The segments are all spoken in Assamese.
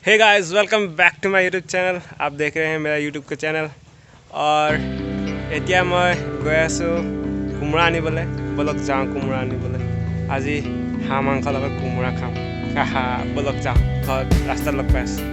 Hey guys welcome back to my YouTube channel. आप देख रहे हैं मेरा यूट्यूब का चैनल और এতিয়া মই গৈ আছোঁ কোমৰা আনিবলৈ। বলক যাওঁ কোমৰা আনিবলৈ। আজি হাঁহ মাংসৰ লগত কোমৰা খাম। হাহা বলক যাওঁ, ঘৰত ৰাস্তাত লগ পাই আছোঁ।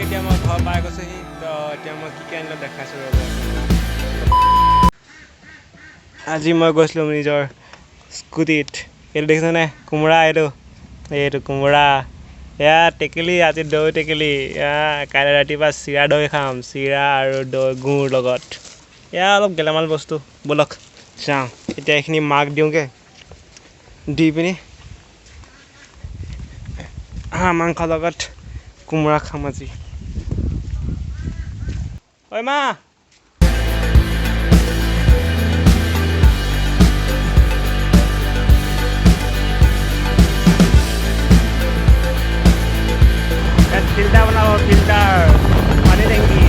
এতিয়া মই ঘৰ পাই গৈছোঁহি, তো এতিয়া মই কি আনিলোঁ দেখাইছোঁ ৰ'ব। আজি মই গৈছিলোঁ নিজৰ স্কুটিত। এইটো দেখিছেনে কোমোৰা, এইটো কোমোৰা। এয়া টেকেলি, আজি দৈ টেকেলি। কাইলৈ ৰাতিপুৱা চিৰা দৈ খাম, চিৰা আৰু দৈ গুড় লগত। এয়া অলপ গেলামাল বস্তু, ব'লক যাওঁ। এতিয়া এইখিনি মাক দিওঁগৈ, দি পিনি হাঁহ মাংসৰ লগত কোমোৰা খাম আজি। ঐ মা, ফিল্টাৰ বনাব, ফিল্টাৰ পানী টেংকি।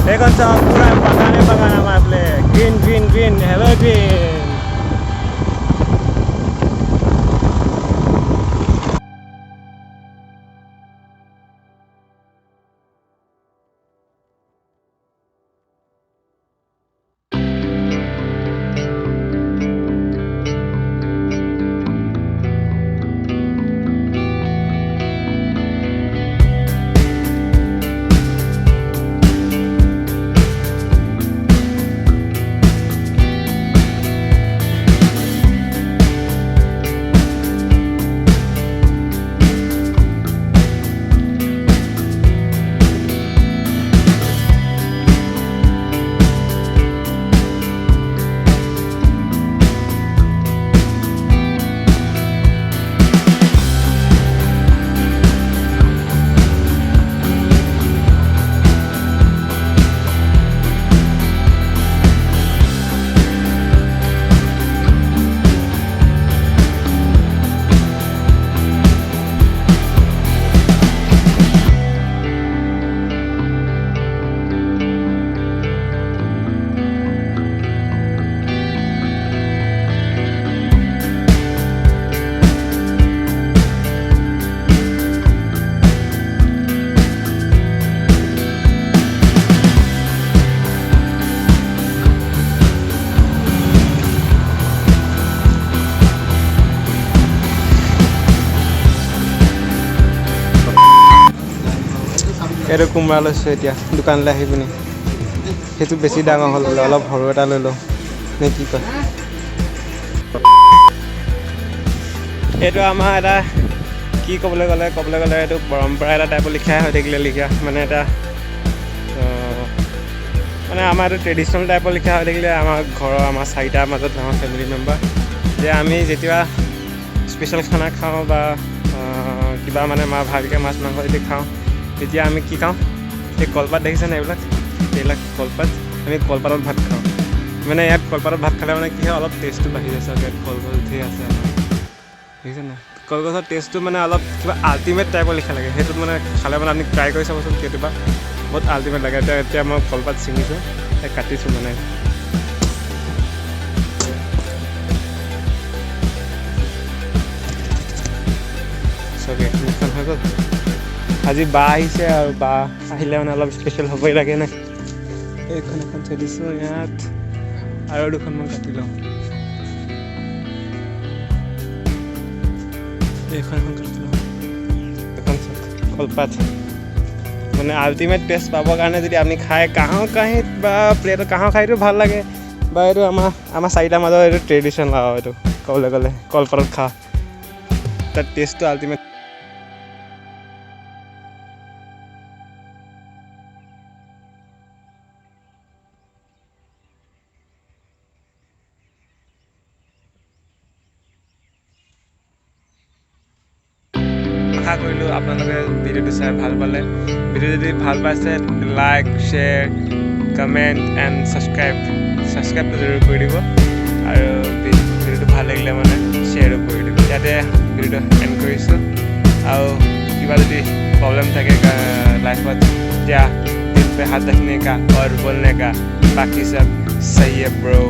देखो सब पूरा बगाने बगान हमारे green green green hello green. এইটো কোমোৰা লৈছোঁ এতিয়া দোকানলৈ আহি পিনি সেইটো বেছি ডাঙৰ হ'ল বোলে অলপ সৰু এটা লৈ লওঁ নে কি কয় এইটো আমাৰ এটা কি ক'বলৈ গ'লে এইটো পৰম্পৰা এটা টাইপৰ লিখাই হৈ থাকিলে লিখা মানে এটা মানে আমাৰ এইটো ট্ৰেডিশ্যনেল টাইপৰ লিখা হৈ থাকিলে আমাৰ ঘৰৰ আমাৰ চাৰিটাৰ মাজত আমাৰ ফেমিলি মেম্বাৰ যে আমি যেতিয়া স্পেচিয়েল খানা খাওঁ বা কিবা মানে ভালকৈ মাছ মাংস যদি খাওঁ তেতিয়া আমি কি খাওঁ এই কলপাত দেখিছেনে এইবিলাক কলপাত আমি কলপাতত ভাত খাওঁ মানে ইয়াত কলপাতত ভাত খালে মানে কি হয় অলপ টেষ্টটো বাঢ়ি যায় ইয়াত কলগছ ধেৰ আছে আমাৰ দেখিছে নাই কলগছৰ টেষ্টটো মানে অলপ কিবা আল্টিমেট টাইপৰ লিখা লাগে সেইটোত মানে খালে মানে আপুনি ট্ৰাই কৰি চাবচোন কেতিয়াবা বহুত আল্টিমেট লাগে এতিয়া মই কলপাত ছিঙিছোঁ কাটিছোঁ মানে চবে মিটখন হৈ গ'ল আজি বা আহিছে আৰু বা আহিলে মানে অলপ স্পেচিয়েল হ'বই লাগে নে এইখন এখন থৈ দিছোঁ ইয়াত আৰু দুখনমান কাটি লওঁ এইখন কাটি লওঁ এখন কলপাত মানে আল্টিমেট টেষ্ট পাবৰ কাৰণে যদি আপুনি খায় কাঁহৰ কাঁহীত বা প্লেটত কাঁহৰ কাঁহীটো ভাল লাগে বা এইটো আমাৰ চাৰিটাৰ মাজত এইটো ট্ৰেডিশ্যন আৰু এইটো ক'বলৈ গ'লে কলপাতত খাওঁ তাৰ টেষ্টটো আল্টিমেট আশা কৰিলোঁ আপোনালোকে ভিডিঅ'টো চাই ভাল পালে ভিডিঅ' যদি ভাল পাইছে লাইক শ্বেয়াৰ কমেণ্ট এণ্ড ছাবস্ক্ৰাইবটো জৰুৰ কৰি দিব আৰু ভিডিঅ'টো ভাল লাগিলে মানে শ্বেয়াৰো কৰি দিব ইয়াতে ভিডিঅ'টো এণ্ড কৰিছোঁ আৰু কিবা যদি प्रॉब्लम থাকে लाइफत क्या दिल पे हाथ रखने का और बोलने का बाकी सब सही है ब्रो